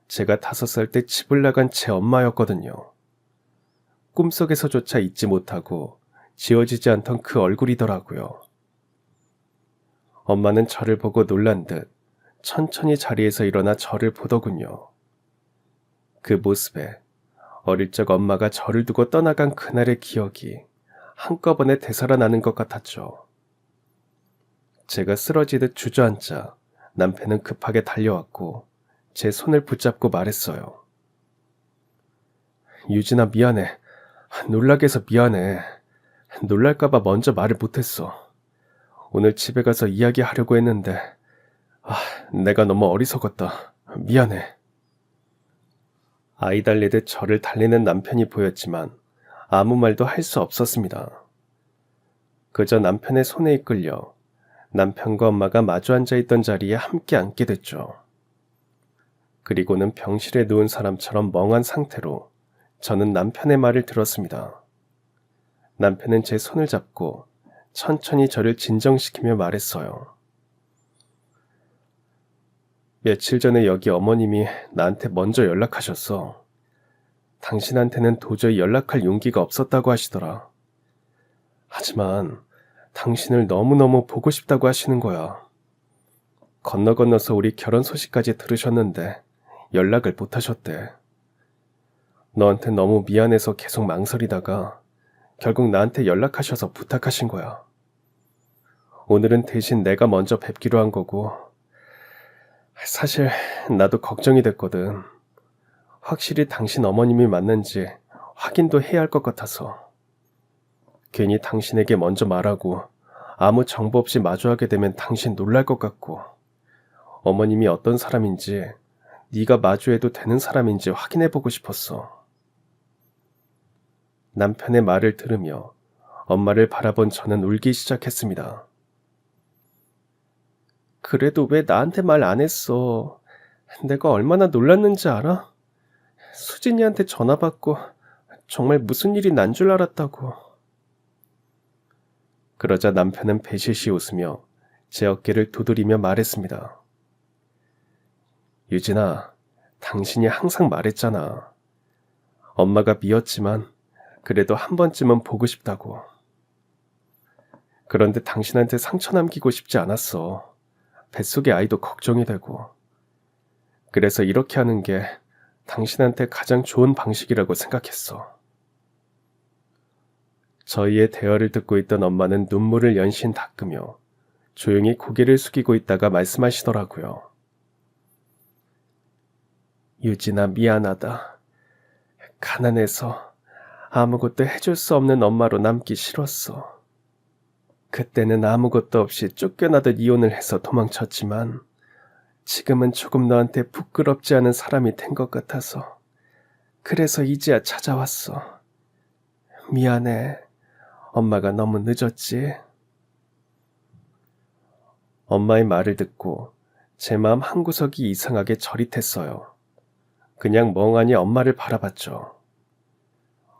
제가 5살 때 집을 나간 제 엄마였거든요. 꿈속에서조차 잊지 못하고 지워지지 않던 그 얼굴이더라고요. 엄마는 저를 보고 놀란 듯 천천히 자리에서 일어나 저를 보더군요. 그 모습에 어릴 적 엄마가 저를 두고 떠나간 그날의 기억이 한꺼번에 되살아나는 것 같았죠. 제가 쓰러지듯 주저앉자 남편은 급하게 달려왔고 제 손을 붙잡고 말했어요. 유진아, 미안해. 놀라게 해서 미안해. 놀랄까봐 먼저 말을 못했어. 오늘 집에 가서 이야기하려고 했는데 내가 너무 어리석었다. 미안해. 아이 달리듯 저를 달리는 남편이 보였지만 아무 말도 할 수 없었습니다. 그저 남편의 손에 이끌려 남편과 엄마가 마주 앉아있던 자리에 함께 앉게 됐죠. 그리고는 병실에 누운 사람처럼 멍한 상태로 저는 남편의 말을 들었습니다. 남편은 제 손을 잡고 천천히 저를 진정시키며 말했어요. 며칠 전에 여기 어머님이 나한테 먼저 연락하셨어. 당신한테는 도저히 연락할 용기가 없었다고 하시더라. 하지만 당신을 너무너무 보고 싶다고 하시는 거야. 건너서 우리 결혼 소식까지 들으셨는데 연락을 못 하셨대. 너한테 너무 미안해서 계속 망설이다가 결국 나한테 연락하셔서 부탁하신 거야. 오늘은 대신 내가 먼저 뵙기로 한 거고, 사실 나도 걱정이 됐거든. 확실히 당신 어머님이 맞는지 확인도 해야 할 것 같아서. 괜히 당신에게 먼저 말하고 아무 정보 없이 마주하게 되면 당신 놀랄 것 같고, 어머님이 어떤 사람인지 네가 마주해도 되는 사람인지 확인해보고 싶었어. 남편의 말을 들으며 엄마를 바라본 저는 울기 시작했습니다. 그래도 왜 나한테 말 안 했어? 내가 얼마나 놀랐는지 알아? 수진이한테 전화 받고 정말 무슨 일이 난 줄 알았다고. 그러자 남편은 배시시 웃으며 제 어깨를 두드리며 말했습니다. 유진아, 당신이 항상 말했잖아. 엄마가 미웠지만 그래도 한 번쯤은 보고 싶다고. 그런데 당신한테 상처 남기고 싶지 않았어. 뱃속의 아이도 걱정이 되고. 그래서 이렇게 하는 게 당신한테 가장 좋은 방식이라고 생각했어. 저희의 대화를 듣고 있던 엄마는 눈물을 연신 닦으며 조용히 고개를 숙이고 있다가 말씀하시더라고요. 유진아, 미안하다. 가난해서 아무것도 해줄 수 없는 엄마로 남기 싫었어. 그때는 아무것도 없이 쫓겨나듯 이혼을 해서 도망쳤지만 지금은 조금 너한테 부끄럽지 않은 사람이 된 것 같아서 그래서 이제야 찾아왔어. 미안해. 엄마가 너무 늦었지. 엄마의 말을 듣고 제 마음 한구석이 이상하게 저릿했어요. 그냥 멍하니 엄마를 바라봤죠.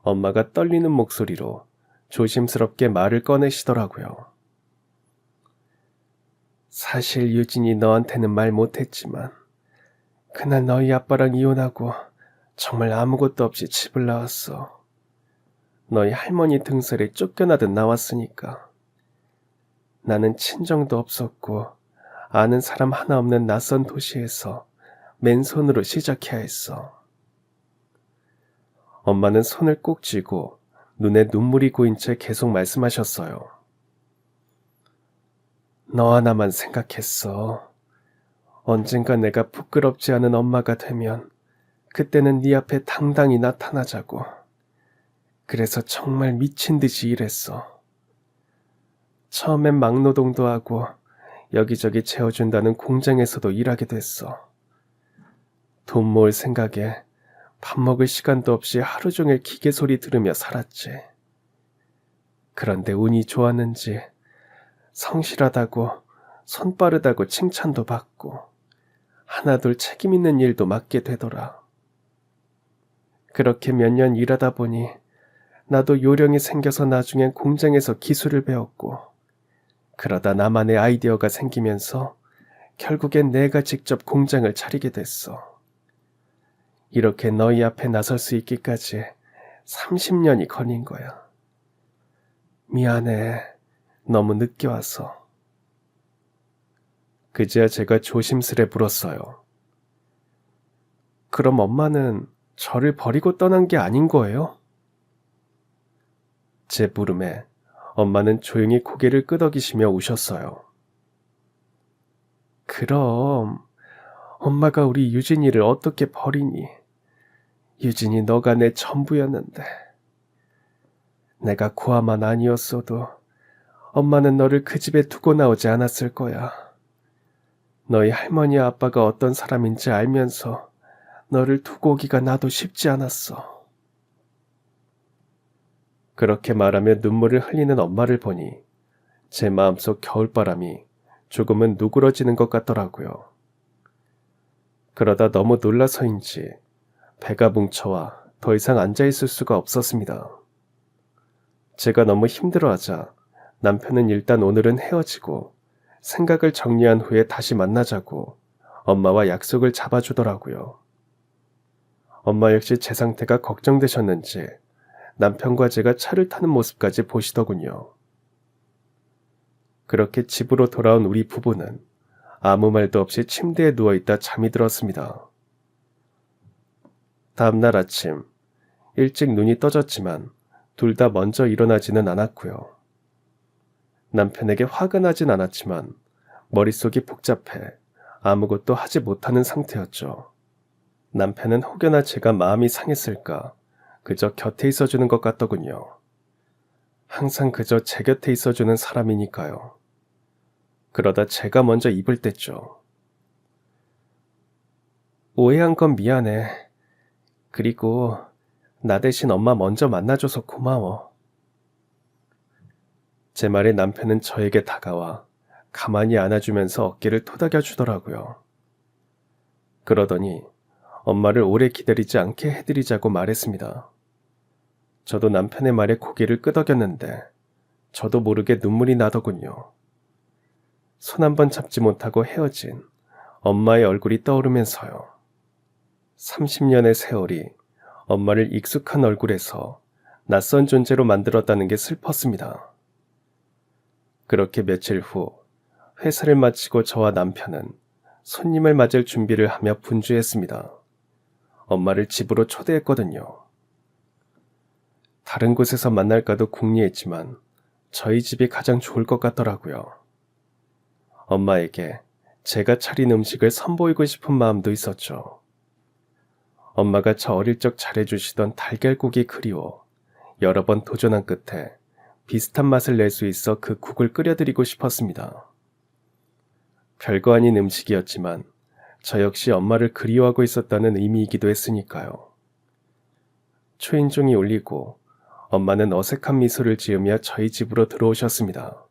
엄마가 떨리는 목소리로 조심스럽게 말을 꺼내시더라고요. 사실 유진이 너한테는 말 못했지만 그날 너희 아빠랑 이혼하고 정말 아무것도 없이 집을 나왔어. 너희 할머니 등살에 쫓겨나듯 나왔으니까. 나는 친정도 없었고 아는 사람 하나 없는 낯선 도시에서 맨손으로 시작해야 했어. 엄마는 손을 꼭 쥐고 눈에 눈물이 고인 채 계속 말씀하셨어요. 너 하나만 생각했어. 언젠가 내가 부끄럽지 않은 엄마가 되면 그때는 네 앞에 당당히 나타나자고. 그래서 정말 미친 듯이 일했어. 처음엔 막노동도 하고 여기저기 채워준다는 공장에서도 일하게 됐어. 돈 모을 생각에 밥 먹을 시간도 없이 하루 종일 기계 소리 들으며 살았지. 그런데 운이 좋았는지 성실하다고 손 빠르다고 칭찬도 받고 하나둘 책임 있는 일도 맡게 되더라. 그렇게 몇 년 일하다 보니 나도 요령이 생겨서 나중엔 공장에서 기술을 배웠고, 그러다 나만의 아이디어가 생기면서 결국엔 내가 직접 공장을 차리게 됐어. 이렇게 너희 앞에 나설 수 있기까지 30년이 걸린 거야. 미안해. 너무 늦게 와서. 그제야 제가 조심스레 물었어요. 그럼 엄마는 저를 버리고 떠난 게 아닌 거예요? 제 물음에 엄마는 조용히 고개를 끄덕이시며 우셨어요. 그럼 엄마가 우리 유진이를 어떻게 버리니? 유진이 너가 내 전부였는데. 내가 고아만 아니었어도 엄마는 너를 그 집에 두고 나오지 않았을 거야. 너희 할머니와 아빠가 어떤 사람인지 알면서 너를 두고 오기가 나도 쉽지 않았어. 그렇게 말하며 눈물을 흘리는 엄마를 보니 제 마음속 겨울바람이 조금은 누그러지는 것 같더라고요. 그러다 너무 놀라서인지 배가 뭉쳐와 더 이상 앉아있을 수가 없었습니다. 제가 너무 힘들어하자 남편은 일단 오늘은 헤어지고 생각을 정리한 후에 다시 만나자고 엄마와 약속을 잡아주더라고요. 엄마 역시 제 상태가 걱정되셨는지 남편과 제가 차를 타는 모습까지 보시더군요. 그렇게 집으로 돌아온 우리 부부는 아무 말도 없이 침대에 누워있다 잠이 들었습니다. 다음날 아침, 일찍 눈이 떠졌지만 둘 다 먼저 일어나지는 않았고요. 남편에게 화가 나진 않았지만 머릿속이 복잡해 아무것도 하지 못하는 상태였죠. 남편은 혹여나 제가 마음이 상했을까 그저 곁에 있어주는 것 같더군요. 항상 그저 제 곁에 있어주는 사람이니까요. 그러다 제가 먼저 입을 뗐죠. 오해한 건 미안해. 그리고 나 대신 엄마 먼저 만나줘서 고마워. 제 말에 남편은 저에게 다가와 가만히 안아주면서 어깨를 토닥여 주더라고요. 그러더니 엄마를 오래 기다리지 않게 해드리자고 말했습니다. 저도 남편의 말에 고개를 끄덕였는데 저도 모르게 눈물이 나더군요. 손 한 번 잡지 못하고 헤어진 엄마의 얼굴이 떠오르면서요. 30년의 세월이 엄마를 익숙한 얼굴에서 낯선 존재로 만들었다는 게 슬펐습니다. 그렇게 며칠 후 회사를 마치고 저와 남편은 손님을 맞을 준비를 하며 분주했습니다. 엄마를 집으로 초대했거든요. 다른 곳에서 만날까도 궁리했지만 저희 집이 가장 좋을 것 같더라고요. 엄마에게 제가 차린 음식을 선보이고 싶은 마음도 있었죠. 엄마가 저 어릴 적 잘해주시던 달걀국이 그리워 여러 번 도전한 끝에 비슷한 맛을 낼 수 있어 그 국을 끓여드리고 싶었습니다. 별거 아닌 음식이었지만 저 역시 엄마를 그리워하고 있었다는 의미이기도 했으니까요. 초인종이 울리고 엄마는 어색한 미소를 지으며 저희 집으로 들어오셨습니다.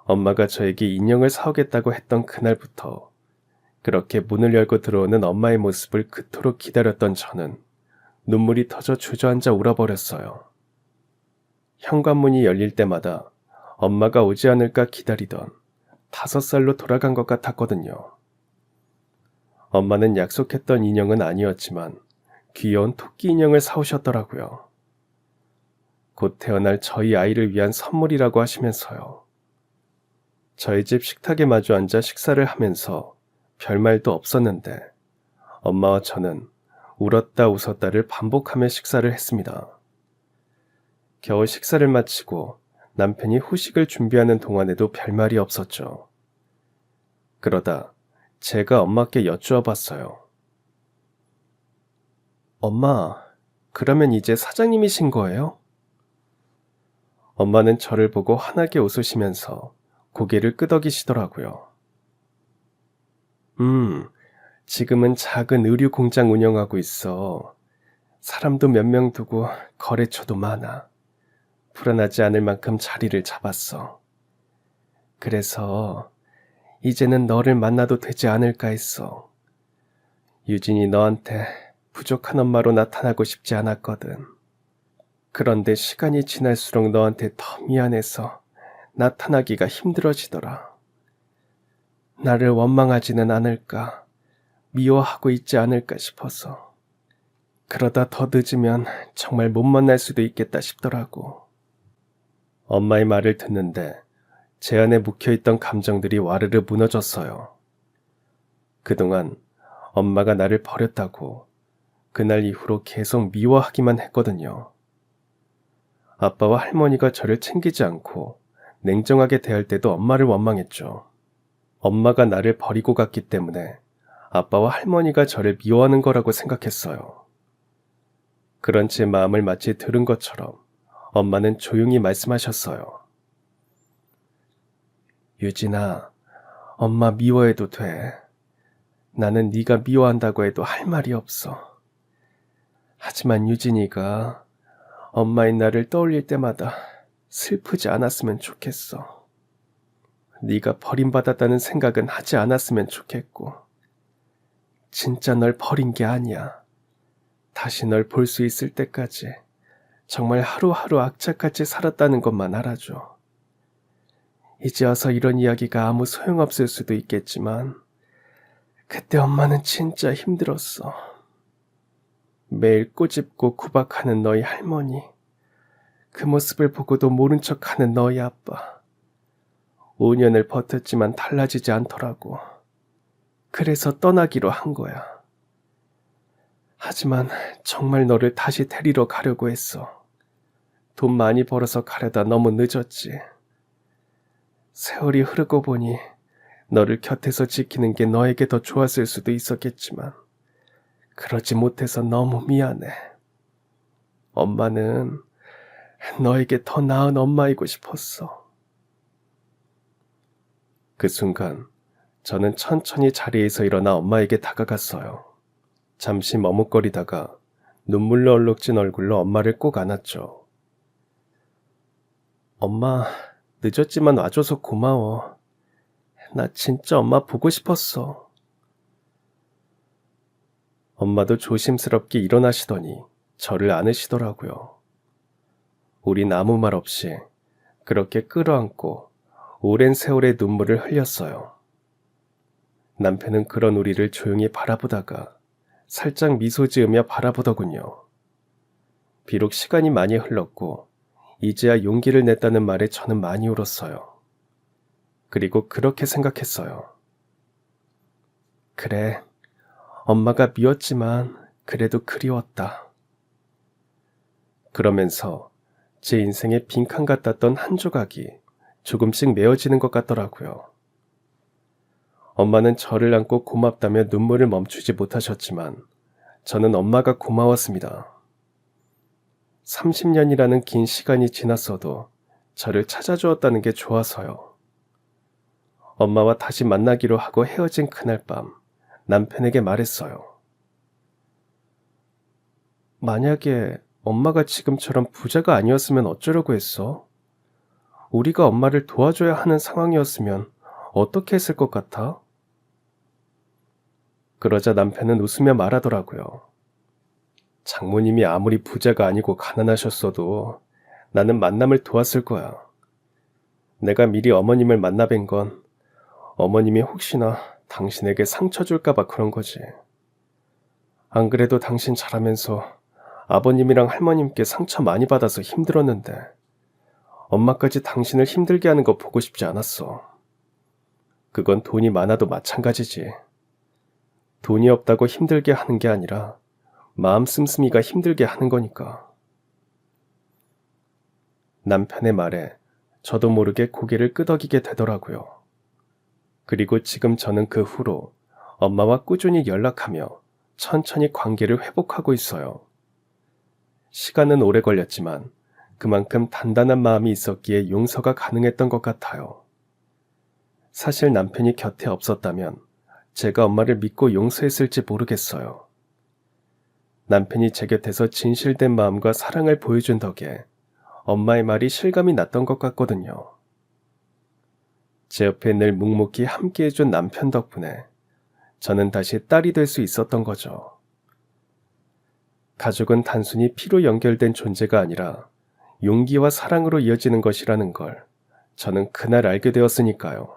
엄마가 저에게 인형을 사오겠다고 했던 그날부터 그렇게 문을 열고 들어오는 엄마의 모습을 그토록 기다렸던 저는 눈물이 터져 주저앉아 울어버렸어요. 현관문이 열릴 때마다 엄마가 오지 않을까 기다리던 5살로 돌아간 것 같았거든요. 엄마는 약속했던 인형은 아니었지만 귀여운 토끼 인형을 사오셨더라고요. 곧 태어날 저희 아이를 위한 선물이라고 하시면서요. 저희 집 식탁에 마주 앉아 식사를 하면서 별말도 없었는데 엄마와 저는 울었다 웃었다를 반복하며 식사를 했습니다. 겨우 식사를 마치고 남편이 후식을 준비하는 동안에도 별말이 없었죠. 그러다 제가 엄마께 여쭈어 봤어요. 엄마, 그러면 이제 사장님이신 거예요? 엄마는 저를 보고 환하게 웃으시면서 고개를 끄덕이시더라고요. 지금은 작은 의류 공장 운영하고 있어. 사람도 몇 명 두고 거래처도 많아. 불안하지 않을 만큼 자리를 잡았어. 그래서 이제는 너를 만나도 되지 않을까 했어. 유진이 너한테 부족한 엄마로 나타나고 싶지 않았거든. 그런데 시간이 지날수록 너한테 더 미안해서 나타나기가 힘들어지더라. 나를 원망하지는 않을까, 미워하고 있지 않을까 싶어서. 그러다 더 늦으면 정말 못 만날 수도 있겠다 싶더라고. 엄마의 말을 듣는데 제 안에 묵혀있던 감정들이 와르르 무너졌어요. 그동안 엄마가 나를 버렸다고 그날 이후로 계속 미워하기만 했거든요. 아빠와 할머니가 저를 챙기지 않고 냉정하게 대할 때도 엄마를 원망했죠. 엄마가 나를 버리고 갔기 때문에 아빠와 할머니가 저를 미워하는 거라고 생각했어요. 그런 제 마음을 마치 들은 것처럼 엄마는 조용히 말씀하셨어요. 유진아, 엄마 미워해도 돼. 나는 네가 미워한다고 해도 할 말이 없어. 하지만 유진이가 엄마의 나를 떠올릴 때마다 슬프지 않았으면 좋겠어. 네가 버림받았다는 생각은 하지 않았으면 좋겠고, 진짜 널 버린 게 아니야. 다시 널 볼 수 있을 때까지 정말 하루하루 악착같이 살았다는 것만 알아줘. 이제 와서 이런 이야기가 아무 소용없을 수도 있겠지만 그때 엄마는 진짜 힘들었어. 매일 꼬집고 구박하는 너희 할머니, 그 모습을 보고도 모른 척하는 너희 아빠. 5년을 버텼지만 달라지지 않더라고. 그래서 떠나기로 한 거야. 하지만 정말 너를 다시 데리러 가려고 했어. 돈 많이 벌어서 가려다 너무 늦었지. 세월이 흐르고 보니 너를 곁에서 지키는 게 너에게 더 좋았을 수도 있었겠지만 그러지 못해서 너무 미안해. 엄마는 너에게 더 나은 엄마이고 싶었어. 그 순간 저는 천천히 자리에서 일어나 엄마에게 다가갔어요. 잠시 머뭇거리다가 눈물로 얼룩진 얼굴로 엄마를 꼭 안았죠. 엄마, 늦었지만 와줘서 고마워. 나 진짜 엄마 보고 싶었어. 엄마도 조심스럽게 일어나시더니 저를 안으시더라고요. 우린 아무 말 없이 그렇게 끌어안고 오랜 세월의 눈물을 흘렸어요. 남편은 그런 우리를 조용히 바라보다가 살짝 미소 지으며 바라보더군요. 비록 시간이 많이 흘렀고 이제야 용기를 냈다는 말에 저는 많이 울었어요. 그리고 그렇게 생각했어요. 그래, 엄마가 미웠지만 그래도 그리웠다. 그러면서 제 인생의 빈칸 같았던 한 조각이 조금씩 메어지는 것 같더라고요. 엄마는 저를 안고 고맙다며 눈물을 멈추지 못하셨지만 저는 엄마가 고마웠습니다. 30년이라는 긴 시간이 지났어도 저를 찾아주었다는 게 좋아서요. 엄마와 다시 만나기로 하고 헤어진 그날 밤 남편에게 말했어요. 만약에 엄마가 지금처럼 부자가 아니었으면 어쩌려고 했어? 우리가 엄마를 도와줘야 하는 상황이었으면 어떻게 했을 것 같아? 그러자 남편은 웃으며 말하더라고요. 장모님이 아무리 부자가 아니고 가난하셨어도 나는 만남을 도왔을 거야. 내가 미리 어머님을 만나 뵌 건 어머님이 혹시나 당신에게 상처 줄까봐 그런 거지. 안 그래도 당신 잘하면서 아버님이랑 할머님께 상처 많이 받아서 힘들었는데 엄마까지 당신을 힘들게 하는 거 보고 싶지 않았어. 그건 돈이 많아도 마찬가지지. 돈이 없다고 힘들게 하는 게 아니라 마음 씀씀이가 힘들게 하는 거니까. 남편의 말에 저도 모르게 고개를 끄덕이게 되더라고요. 그리고 지금 저는 그 후로 엄마와 꾸준히 연락하며 천천히 관계를 회복하고 있어요. 시간은 오래 걸렸지만 그만큼 단단한 마음이 있었기에 용서가 가능했던 것 같아요. 사실 남편이 곁에 없었다면 제가 엄마를 믿고 용서했을지 모르겠어요. 남편이 제 곁에서 진실된 마음과 사랑을 보여준 덕에 엄마의 말이 실감이 났던 것 같거든요. 제 옆에 늘 묵묵히 함께해준 남편 덕분에 저는 다시 딸이 될 수 있었던 거죠. 가족은 단순히 피로 연결된 존재가 아니라 용기와 사랑으로 이어지는 것이라는 걸 저는 그날 알게 되었으니까요.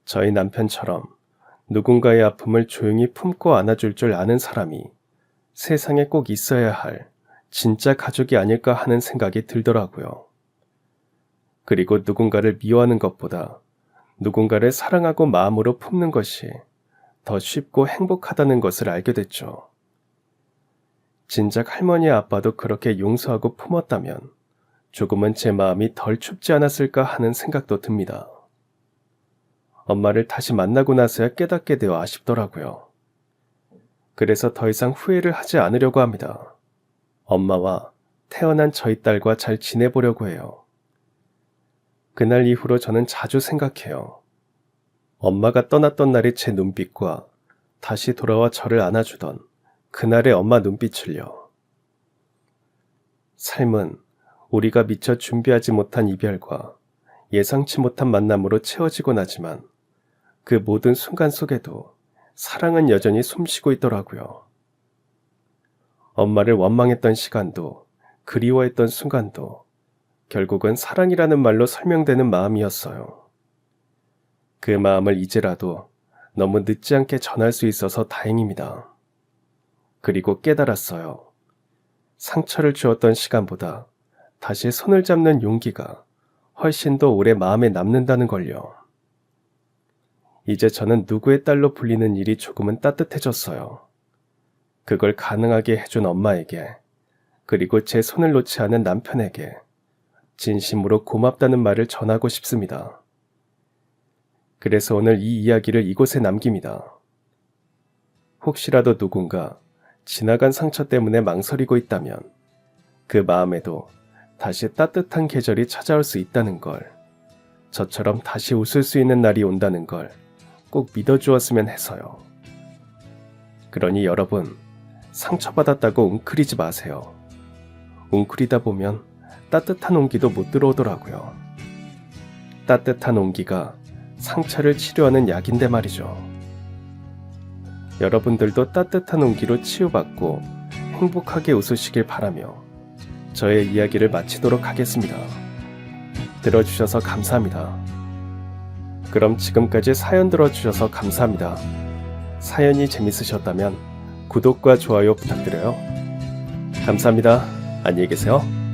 저희 남편처럼 누군가의 아픔을 조용히 품고 안아줄 줄 아는 사람이 세상에 꼭 있어야 할 진짜 가족이 아닐까 하는 생각이 들더라고요. 그리고 누군가를 미워하는 것보다 누군가를 사랑하고 마음으로 품는 것이 더 쉽고 행복하다는 것을 알게 됐죠. 진작 할머니 아빠도 그렇게 용서하고 품었다면 조금은 제 마음이 덜 춥지 않았을까 하는 생각도 듭니다. 엄마를 다시 만나고 나서야 깨닫게 되어 아쉽더라고요. 그래서 더 이상 후회를 하지 않으려고 합니다. 엄마와 태어난 저희 딸과 잘 지내보려고 해요. 그날 이후로 저는 자주 생각해요. 엄마가 떠났던 날의 제 눈빛과 다시 돌아와 저를 안아주던 그날의 엄마 눈빛을요. 삶은 우리가 미처 준비하지 못한 이별과 예상치 못한 만남으로 채워지곤 하지만 그 모든 순간 속에도 사랑은 여전히 숨쉬고 있더라고요. 엄마를 원망했던 시간도 그리워했던 순간도 결국은 사랑이라는 말로 설명되는 마음이었어요. 그 마음을 이제라도 너무 늦지 않게 전할 수 있어서 다행입니다. 그리고 깨달았어요. 상처를 주었던 시간보다 다시 손을 잡는 용기가 훨씬 더 오래 마음에 남는다는 걸요. 이제 저는 누구의 딸로 불리는 일이 조금은 따뜻해졌어요. 그걸 가능하게 해준 엄마에게, 그리고 제 손을 놓지 않은 남편에게 진심으로 고맙다는 말을 전하고 싶습니다. 그래서 오늘 이 이야기를 이곳에 남깁니다. 혹시라도 누군가 지나간 상처 때문에 망설이고 있다면 그 마음에도 다시 따뜻한 계절이 찾아올 수 있다는 걸, 저처럼 다시 웃을 수 있는 날이 온다는 걸 꼭 믿어주었으면 해서요. 그러니 여러분, 상처받았다고 웅크리지 마세요. 웅크리다 보면 따뜻한 온기도 못 들어오더라고요. 따뜻한 온기가 상처를 치료하는 약인데 말이죠. 여러분들도 따뜻한 온기로 치유받고 행복하게 웃으시길 바라며 저의 이야기를 마치도록 하겠습니다. 들어주셔서 감사합니다. 그럼 지금까지 사연 들어주셔서 감사합니다. 사연이 재밌으셨다면 구독과 좋아요 부탁드려요. 감사합니다. 안녕히 계세요.